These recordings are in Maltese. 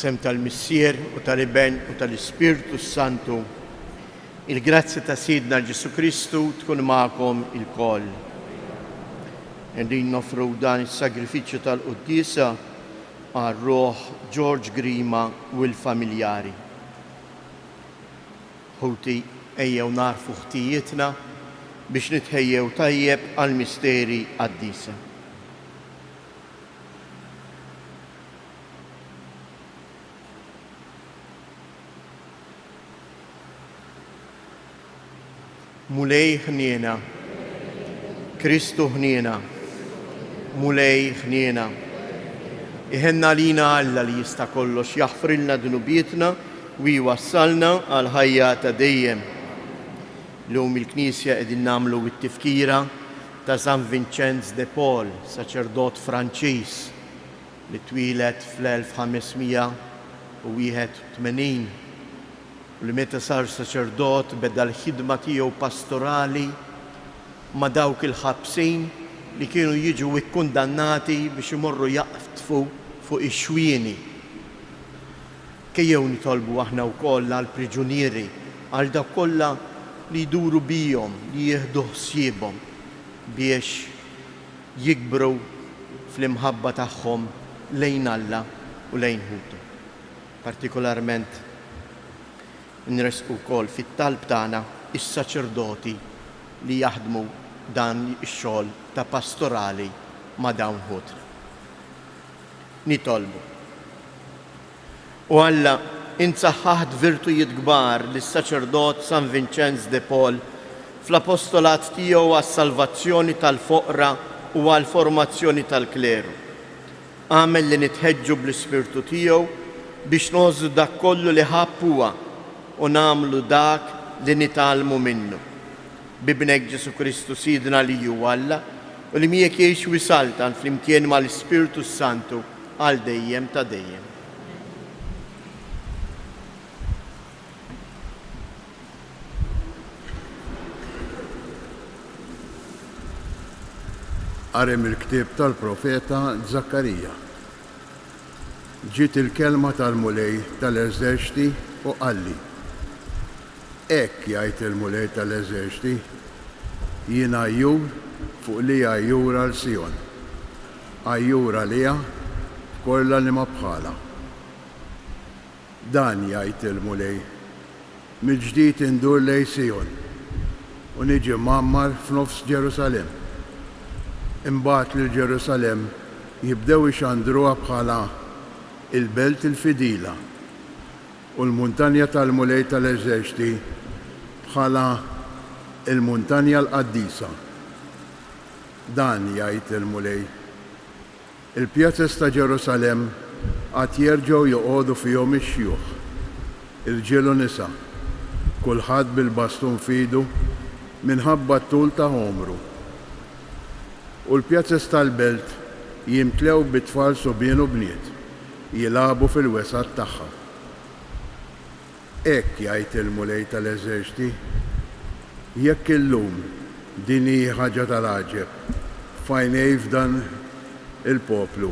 Fisem tal-Missier u tal-Iben u tal-Ispirtu Santu, il-grazzja ta' Sidna Ġesu Kristu tkun magħkom il-koll. Din nofru dan is-sagrifiċċju tal-Qudiesa għar-Roħ George Grima u l-familjari. Ħuti ejjew narfu ħtijietna biex nitħejjew tajjeb għall-misteri għad-Disa. Mulej ħniena, Kristu ħniena, mulej ħniena. Iħenna lina Alla li jista' kollox jaħfrilna dnubietna u jwassalna għal ħajja ta' dejjem. Lum il-Knisja qegħdin nagħmlu t-tifkira ta' San Vincenz de Paul, saċerdot Franċiż li twilet fl-1581 u li meta sar saċerdot beda l-ħidma tiegħu pastorali ma' dawk il-ħabsin li kienu jiġu ikkundannati biex imorru jaqtfu fuq ix-xwieni. Kejjew nitolbu aħna wkoll għall-priġunieri għal dak kollha li jduru bihom, li jieħdu ħsiebhom biex jikbru fl-imħabba tagħhom lejn Alla u lejn Ħutu. Partikolarment nresqu wkoll fit-talb tagħna is-saċerdoti li jaħdmu dan ix-xogħol ta' pastorali ma' dawn ħutna. Nitolbu. U Alla insaħħaħt virtujiet kbar lis-saċerdot San Vincenz de Paul fl-apostolat tiegħu għas-salvazzjoni tal-foqra u għall-formazzjoni tal-kleru. Għamel li nitħeġġu bl-Ispirtu tiegħu biex noħżu dak kollu li ħabbuha u nagħmlu dak li nitalmu minnu. Bibnek Ġesu Kristu Sidna li hu Alla u li miegħek jgħix wisaltan flimkien mal-Ispirtu Santu għal dejjem ta' dejjem. Arem il-ktieb tal-profeta Zakkarija. Ġiet il-kelma tal-mulej tal-eżerċti u qalli. Ekk jgħid il-mulej tal-eżerċti, jien għajjur fuq li għajjur għal Sion. Għajjur għalija kollha li ma bħala. Dan jgħid il-mulej, mill-ġdid indur lej Sion u niġi mammar f'nofs Ġerusalem. Imbagħad lil Ġerusalem jibdew ixandruha bħala il-belt il-fidila u l-muntanja tal-mulej tal-eżerċti bħala il-muntanja l-qaddisa. Dan jgħid il-mulej. Il-pjazzes ta' Ġerusalem għad jerġgħu joqogħdu fihom ix-xjuħ, irġiel u nisa, kulħadd bil-bastun f'idu minħabba t-tul ta' omru. U l-pjazzes tal-belt jimtlew bit-tfal sobien u bniet, jilagħbu fil-wesat tagħha. Ekk jgħid il-mulej tal-eżerċti, jekk illum din hi ħaġa tal-għaġeb f'għajnej f'dan il-poplu,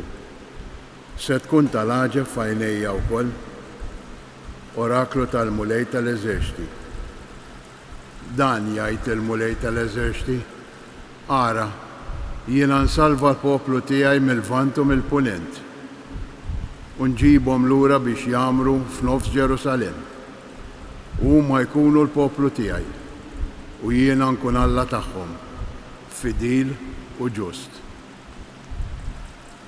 se tkun tal-għaġeb f'għajnejja wkoll. Oraklu tal-mulej tal-eżerċti. Dan jgħid il-mulej tal-eżerċti, ara jiena nsalva l-poplu tiegħi mill-vant u mill-punent u nġibhom lura biex jagħmru f'nofs Ġerusalem. Huma jkunu l-poplu tiegħi u jiena nkun Alla tagħhom, fidil u ġust.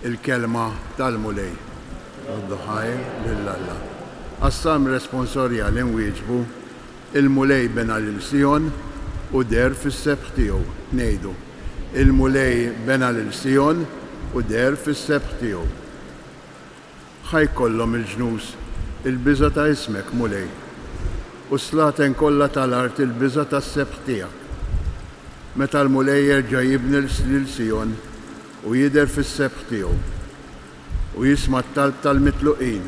Il-kelma tal-mulej. Għadduħaj lill-Alla. Assam responsorjali nwieġbu il-mulej bena lil Sion u der fis-sebħ tiegħu. Ngħidu, il-mulej bena lil Sion u der fis-sebħ tiegħu. Ħajkollhom il-ġnus il-biża ta' ismek mulej u slaten kollha tal-art il-biża tas-sebħ tiegħek. Meta l-mulej jerġa' jibni lil Sion u jidher fis-sebħ tiegħu u jisma' t-talb tal-mitluqin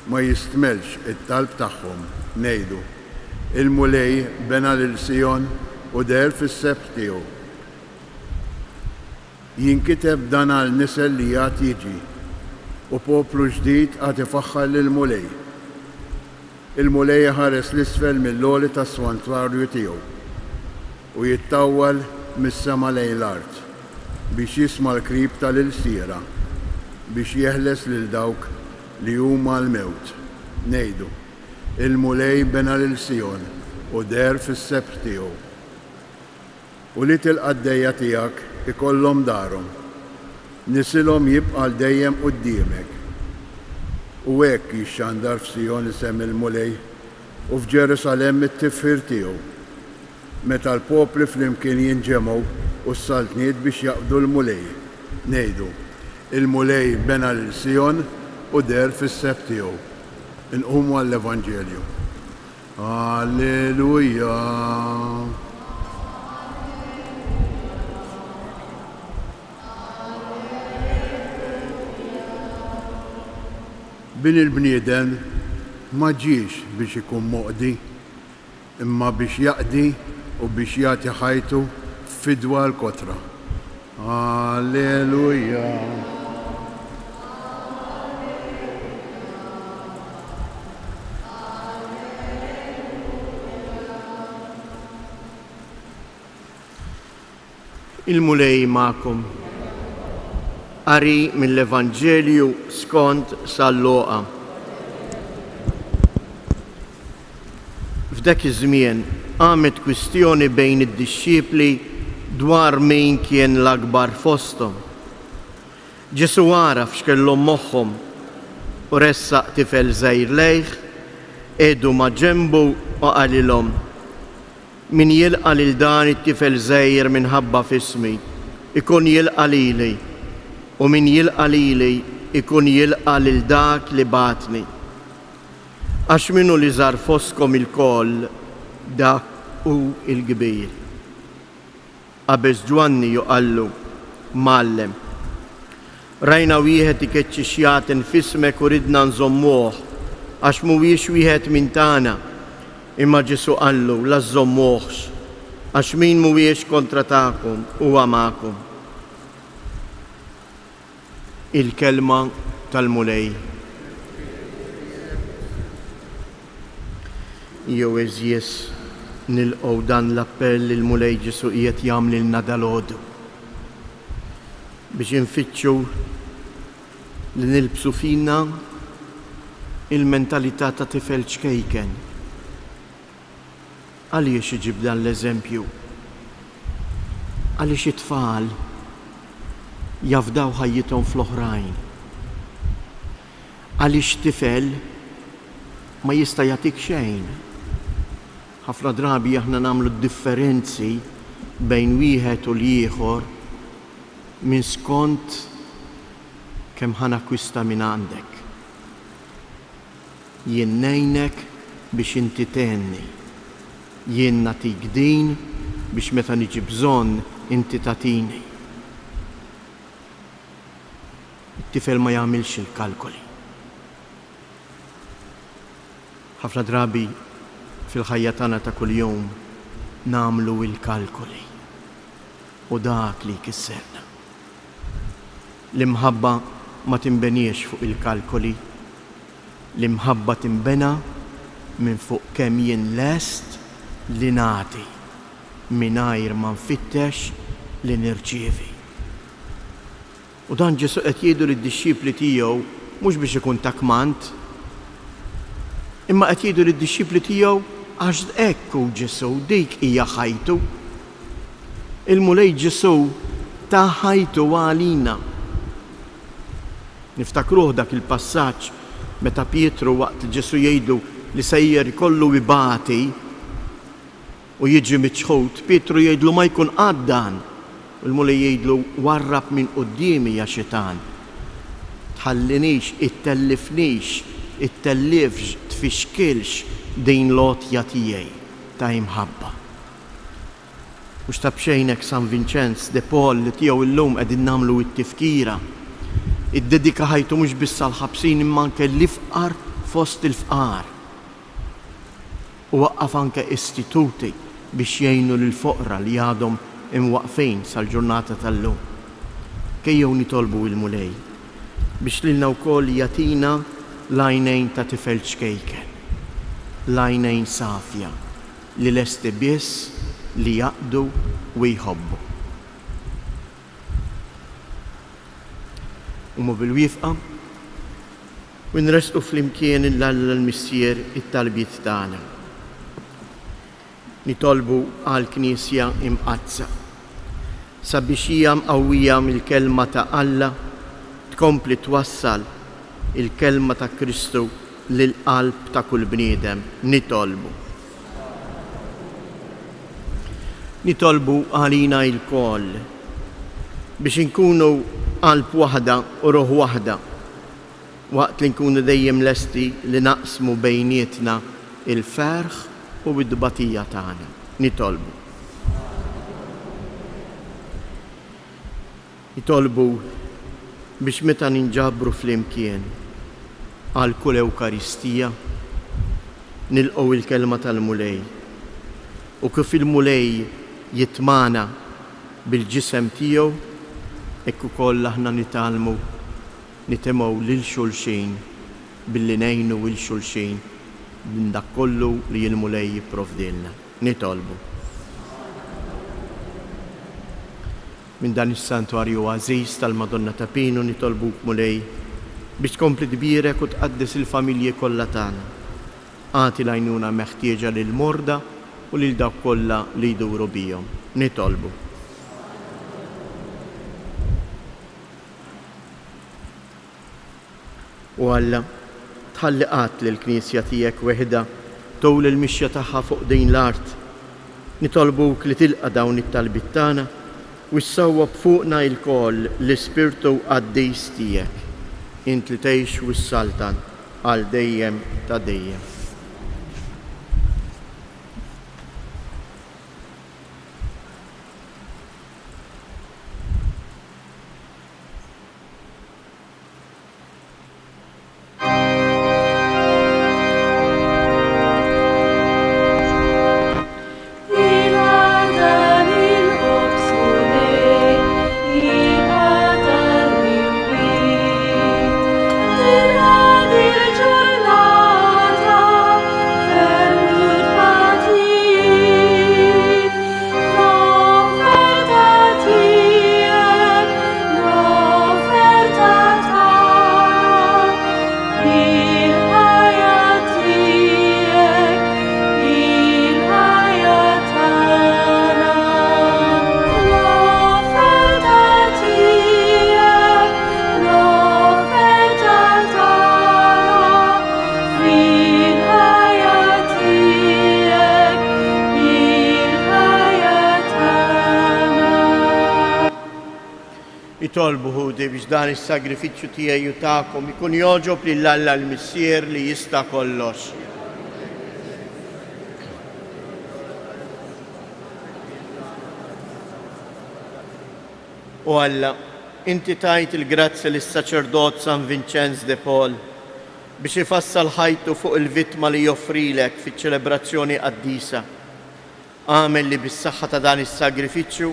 ma jistmelx it-talb tagħhom. Ngħidu, il-mulej bena lil Sion u der fis-sebħ tiegħu. Jinkiteb dan għal nisel li jgħat jiġi u poplu ġdid għad ifaħħar lill-mulej. Il-mulej ħares l-isfel mill-loli tas-swantwarju tiegħu u jittawwal mis-sema lejn l-art biex jisma' l-krib tal-ilsiera biex jeħles lil dawk li huma l-mewt. Ngħidu, il-mulej bena lil Sion u der fis-sebt tiegħu. U li tilqa' d-dejja tiegħek ikollhom darhom, nisilhom jibqa' dejjem quddiemek. U hekk jixxandar f'Sion isem il-mulej u f'Ġerusalem it-tifħir tiegħu. Meta l-popli flimkien jinġemgħu u s-saltniet biex jaqbdu l-mulej. Ngħidu, il-mulej bena lil Sion u der fis-sebt tiegħu. Inqumu għall-Evanġelju. Alleluja. Bin il-bniedem ma ġiex biex ikun moqdi, imma biex jaqdi u biex jagħti ħajtu fidwa l-kotra. Alleluja. Il-mulej ma'kom. Qari mill-Evanġelju skont San-Luqa. F'dak iż-żmien għamet kwistjoni bejn id-dixxiepli dwar min kien l-akbar fosthom. Ġesu għaraf x'kellhom moħħhom u ressaq tifel żgħir lejh, edu ma' ġenbu u qalilhom: min jilqa' lil dan it-tifel żgħir minħabba f'ismi, ikun jilqa' lili, u min jilqa' lili ikun jilqa' lil dak li batni. Għax minnu li żar fostkom il-koll dak hu il-kbir. Qabeż Ġwanni juqallu: Mallem, rajna wieħed ikeċċi xjaten f'ismek u ridna nżommuh għax mhuwiex wieħed minn tagħna. Imma Ġesu qallu: la żommuhx, għax min mhuwiex kontra tagħkom huwa magħkom. Il-kelma tal-mulej. Jew eżjes nilqgħu dan l-appell il-mulej Ġesu qiegħed jagħmlilna dalgħodu biex infittxu li nilbsu fina il-mentalità ta' tifel ċkejken. Għaliex iġib dan l-eżempju? Għaliex it-tfal jafdaw ħajjithom fl-oħrajn? Għaliex tifel ma jista' jagħtik xejn? Ħafna drabi aħna nagħmlu differenzi bejn wieħed u l-ieħor minn skont kemm ħanakwista minn għandek. Jien ngħinek biex inti tenni. Jien nagħtik din biex meta niġi bżonn inti tagħtini. It-tifel ma jagħmilx il-kalkoli. Ħafna drabi fil-ħajja tagħna ta' kuljum nagħmlu il-kalkoli u dak li jkisserna. L-imħabba ma tinbeniex fuq il-kalkoli, l-imħabba tinbena minn fuq kemm jien lest li nagħti mingħajr ma nfittex li nirċievi. U dan Ġesu qed jgħidu lid-dixxiepli tiegħu mhux biex ikun takmant, imma qed jgħidu lid-dixxiepli tiegħu għax hekk hu Ġesu, dik hija ħajtu. Il-mulej Ġesu ta' ħajtu għalina. Niftakruh dak il-passaġġ meta Pietru waqt li Ġesu jgħidu li sejjer ikollu wibati u jiġi miċħud, Pietru jgħidlu ma jkun għaddan. U l-mulej jgħidlu warrab minn quddiemi ja xitan. Tħallinix, ittellifnix, ittellifx, tfixkilx din lotja tiegħi ta' imħabba. Mhux ta' bxejnek San Vincenz de Paul li tiegħu illum qegħdin nagħmlu t-tifkira. Iddedika ħajtu mhux biss għall-ħabsin imma anke l-ifqar fost il-fqar. U waqqaf anke istituti biex jgħinu lill-foqra li għadhom imwaqfin sal-ġurnata tal-lum. Kejjew nitolbu il-mulej biex lilna wkoll jatina l-għajnejn ta' tifel ċkejken, l-għajnejn safja li lesti biss li jaqdu u jħobbu. Umu bil-wifqa u nresqu flimkien l-Alla l-Missier it-talbiet tagħna. Nitolbu għall-Knisja imqazza sabiex hija mqawwija mill-kelma ta' Alla tkompli twassal il-kelma ta' Kristu lil-qalb ta' kull bniedem. Nitolbu għalina il-koll biex inkunu qalb waħda u ruħ waħda waqt li nkunu dejjem lesti li naqsmu bejnietna il-ferħ u id-dbatija tagħna. Nitolbu biex meta ninġabru flimkien għal kull Ewkaristija nilqgħu il-kelma tal-mulej u kif il-mulej jitmana bil-ġisem tiegħu hekk ukoll aħna nitalmu nitemgħu lil xulxin billi ngħinu lil xulxin minn dak kollu li l-mulej jipprovdilna. Nitolbu. Minn dan is-santwarju għażiż tal-Madonna ta' Pinu nitolbuk mulej biex tkompli tbierek u tqaddis il-familji kollha tagħna. Għati l-għajnuna meħtieġa lil morda u lil dawk kollha li jduru bihom. Nitolbu. U Alla tħalli qatt lill knisja tiegħek weħda tul il-mixja tagħha fuq din l-art. Nitolbuk li tilqa' dawn it-talbiet tagħna u ssawwab fuqna il-koll l-Ispirtu Qaddis tiegħek. Int li tgħix u s-saltan għal dejjem ta' dejjem. Nitolbu ħudi biex dan is-sagrifiċċju tiegħi u tagħkom ikun jogħġob lill-Alla l-Missier li jista' kollox. U Alla, inti tajt il-grazzja lis-Saċerdot San Vincenz de Paul biex ifassal ħajtu fuq il-vittma li joffrilek fiċ-ċelebrazzjoni qaddisa. Għamel li bis-saħħa ta' dan is-sagrifiċċju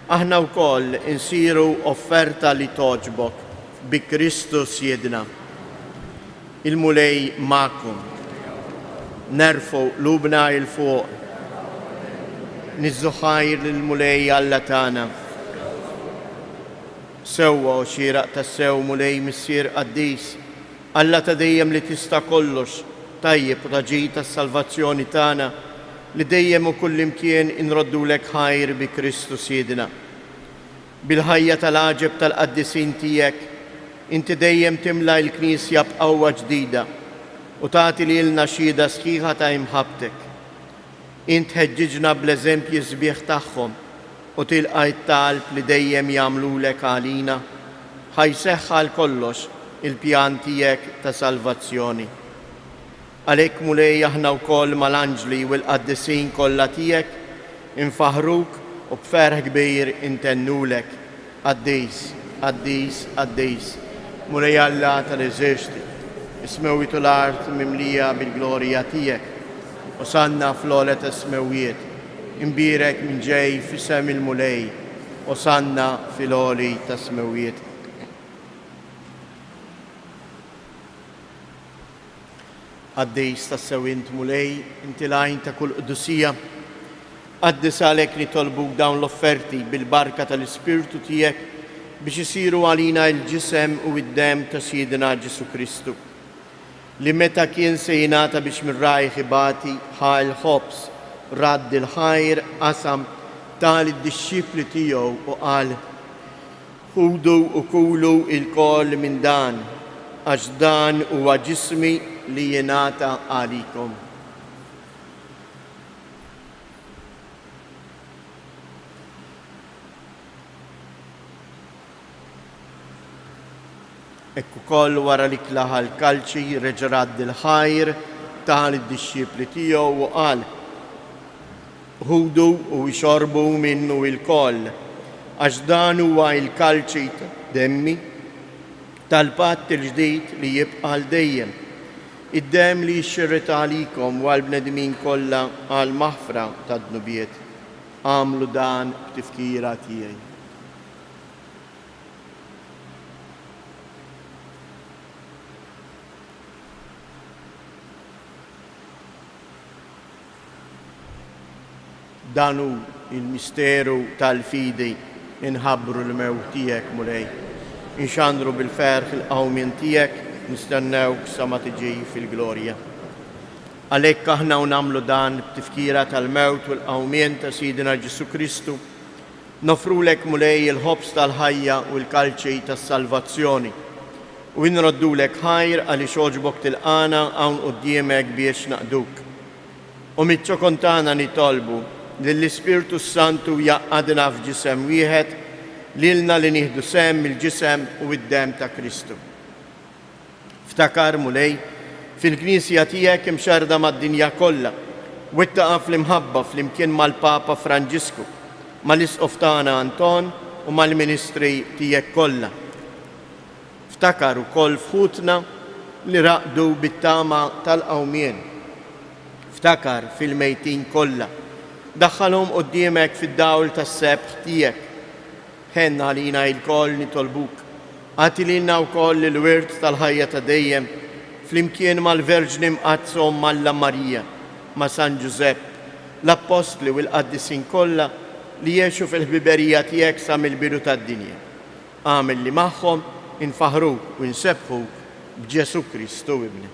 aħna wkoll insiru offerta li toġbok bi Kristu Sjedna. Il-mulej magħkom. Nerfu lubna il-fuq. Nizzuħajr lill-mulej Alla tagħna. Sewwa u xieraq tas-sew mulej Missier Qaddis. Alla ta' dejjem li tista' kollox, tajjeb u taġid tas-salvazzjoni tagħna li dejjem u kullimkien inroddulek ħajr bi Kristu Sjedna. Bil-ħajja tal-għaġeb tal-qaddisin tiegħek, inti dejjem timla l-Knisja b'qawwa ġdida u tagħti lilna xhieda sħiħa ta' imħabbtek. Int ħeġġiġna bl-eżempji sbieħ tagħhom u tilqa' t-talb li dejjem jagħmlulek għalina ħajseħħa l kollox il-pjan tiegħek ta' salvazzjoni. Għalhekk mulej aħna wkoll mal-anġli u l-qaddisin kollha tiegħek infaħruk u b'ferħ kbir intennulek. Qaddis, Qaddis, Qaddis, mulej Alla tal-eżerċiti, ismewwiet u l-art mimlija bil-glorja tiegħek. Osanna fl-għolet ismewwiet, imbirek minn ġej f'isem il-mulej, osanna fil-għoli ta' smewwiet. Għaddejs ta' sewint mulej, inti lajn ta' kull qudusija, għaddis għalek nitolbuk dawn l-offerti bil-barka tal-Ispirtu tijek biex isiru għalina il-ġisem u id-dem ta' Sidina Ġesu Kristu. Li meta kien se jingħata biex mirrajħ ibati ħa il-ħobs, radd il-ħajr, qasam tal id-disċipli tiegħu u qal: ħudu u kulu il-koll minn dan, għax dan huwa ġismi li jingħata għalikom. Ekku koll wara li klaħa l-kalċi reġarad il-ħajr tal id-disċipli tiegħu u qal: ħudu u jxorbu minnu il-koll, għax dan huwa il-kalċi demmi tal-patt il-ġdid li jibqa' l dejjem. Id-dem li jxirret għalikom u għal-bnedmin kollha għal-maħfra tad-dnubiet. Għamlu dan b'tifkira tiegħi. Danu il-misteru tal-fidi inħabbru l-mewt tiegħek mulej. Inxandru bil-ferħ il-qawmien tiegħek, nistennewk sa ma tiġi fil-glorja. Għalhekk aħna nagħmlu dan b'tifkira tal-mewt u l-qawmien ta' Sidina Ġesu Kristu, nofrulek mulej il-ħobs tal-ħajja u l-kalċej tas-salvazzjoni u nroddulek ħajr għaliex oġbok tilqana hawn quddiemek biex naqduk. U mit-ċokontana nitolbu lill-Ispirtu Santu jaqqadna f'ġisem wieħed lilna li nieħdu sem il-ġisem u id-dem ta' Kristu. Ftakar mulej fil-Knisja tiegħek imxarda mad-dinja kollha u ittaqa' fl-imħabba flimkien mal-Papa Franġisku, mal-Isqof tagħna Anton u mal-Ministri tiegħek kollha. Ftakar ukoll fħutna li raqdu bit-tama tal-qawmien. Ftakar fil-mejtin kollha. Daħħalhom quddiemek fid-dawl tas-sebħ tiegħek. Ħenna għalina l-koll nitolbuk. Għati lilna wkoll il-wirt tal-ħajja ta' dejjem flimkien mal-Verġni mqazzhom Malla Marija, ma' San Ġusepp, l-Apostli u l-Qaddisin kollha li jgħixu fil-ħbiberija tiegħek sa mill-bidu tad-dinja. Għamel li magħhom infaħruk u nsebħuk b'Ġesu Kristu ibni.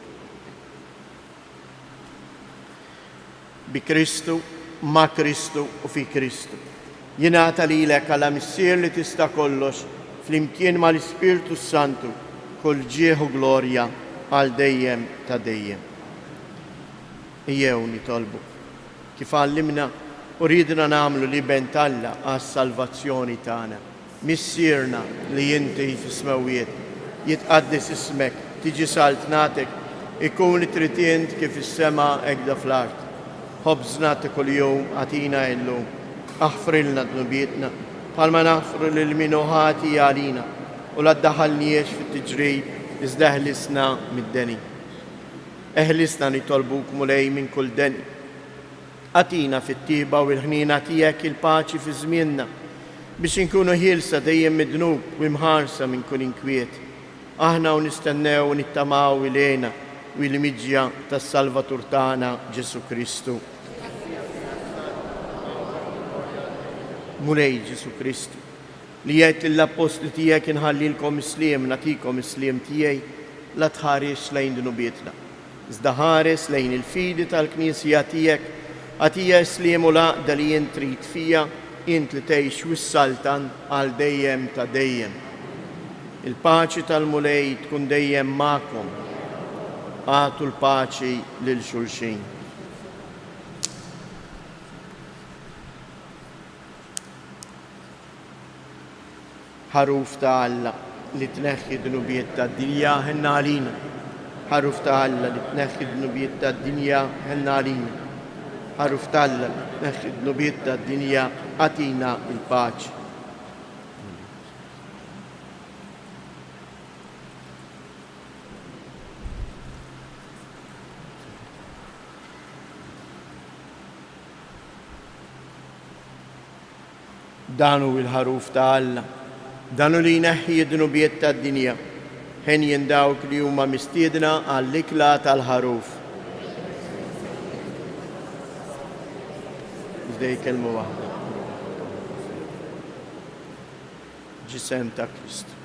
Bi Kristu, ma' Kristu u fi Kristu. Jingħata lilek għala missier li tista' kollox flimkien mal-Ispirtu Santu kull ġieħ u glorja għal dejjem ta' dejjem. Ejjew nitolbu kif għallimna u ridna nagħmlu li bentalla għas-salvazzjoni tagħna. Missierna li inti fis-smawiet jitqaddis ismek, tiġi saltnatek, ikun li tritient kif is-sema hekk fl-art. Ħobżna ta' kuljum għatina illum, aħfrilna dnubietna, bħalma naħfru lil-minuħati għalina u la ddaħalniex fit-tiġrib iżdaħlisna mid-deni. Eħlisna nitolbuk mulej minn kull deni. Għatina fit-tiba u l-ħnina tiegħek il-paċi fi żmienna biex inkunu ħielsa dejjem midnub u imħarsa minn kull inkwiet. Aħna u nistennew u nittamaw ilejna u l-miġja tas-Salvatur tagħna Ġesu Kristu. Mulej Ġesu Kristu, li jgħid lill-Apostli tiegħek inħallilkom isliem, nagħtikom isliem tiegħi, la tħares lejn dnubietna. Iżda ħares lejn il-fidi tal-Knisja tiegħek, għatija isliem u laqda li jien trid fija, int li tgħix wis-saltan għal dejjem ta' dejjem. Il-paċi tal-mulej tkun dejjem magħkom. Għatu l-paċi lil xulxin. ħaruf ta' Alla li tneħħi dnubiet tad-dinja ħenna għalina. Ħaruf ta' Alla li tneħħi dnubiet tad-dinja ħenna għalina. Ħaruf ta' Alla li tneħħi dnubiet tad-dinja għatina il-paċi. Danu il-ħaruf ta' Alla, danu li jneħħi id-dnubiet tad-dinja, ħen jindawk li huma mistiedna għall-ikla tal-ħaruf. Zdej kelma waħda. Ġisem ta' Kristu.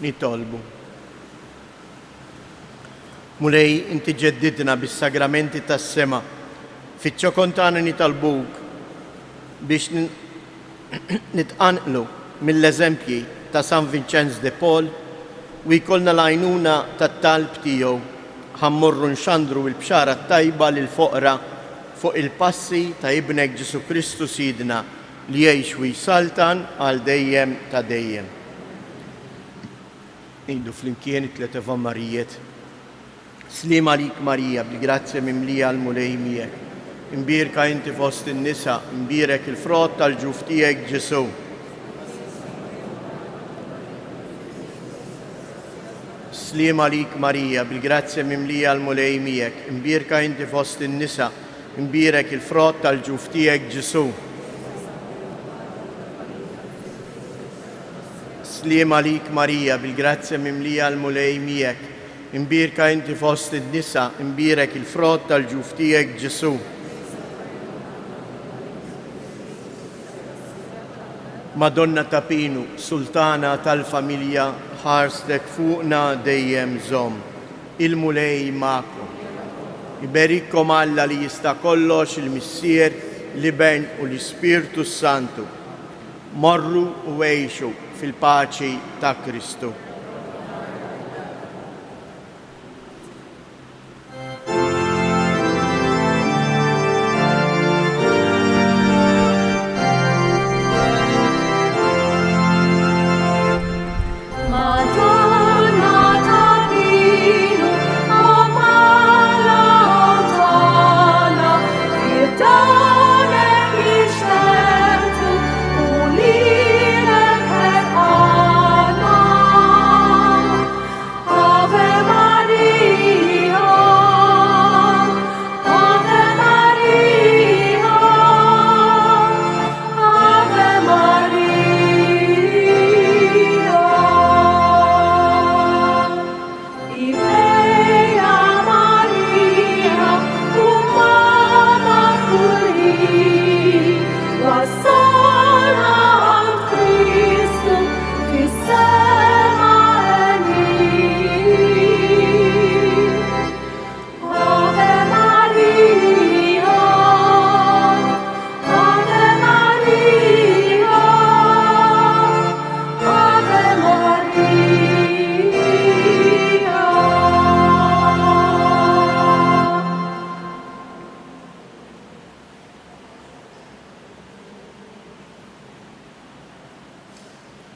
nitolbu. Mulej, inti ġeddidna bis-sagramenti tas-sema, fiċ-ċokontana nitalbuk biex nitqanqlu mill-eżempji ta' San Vincenz de Paul u jkollna l-għajnuna tat-talb tiegħu ħammurru nxandru l-bxara tajba lil foqra fuq il-passi ta' ibnek Ġesu Kristu sidna li jgħix u jsaltan għal dejjem ta' dejjem. Idu flimkien it-tlet Evanġelijiet. Slim għalik Marija, bil-grazzja mimlija l-mulej miegħek. Imbirka inti fost in-nisa, imbirek il-frott tal-ġuf tiegħek Ġesu. Slim għalik Marija, bil-grazzja mimlija l-mulej miegħek. Imbirka inti fost in-nisa, imbirek il-frott tal-ġuf tiegħek Ġesu. Slim għalik Marija, bil-grazzja mimlija l-mulej miegħek. Imbirka inti fost id-nisa, imbirek il-frott tal-ġuf tiegħek Ġesu. Madonna ta' Pinu, Sultana tal-familja, ħarstek fuqna dejjem żomm. Il-mulej ma'kom. Iberikkom Alla li jista' kollox il-Missier, l-Ibn u l-Ispirtu Santu. Morru u għejxu fil-paċi ta' Kristu.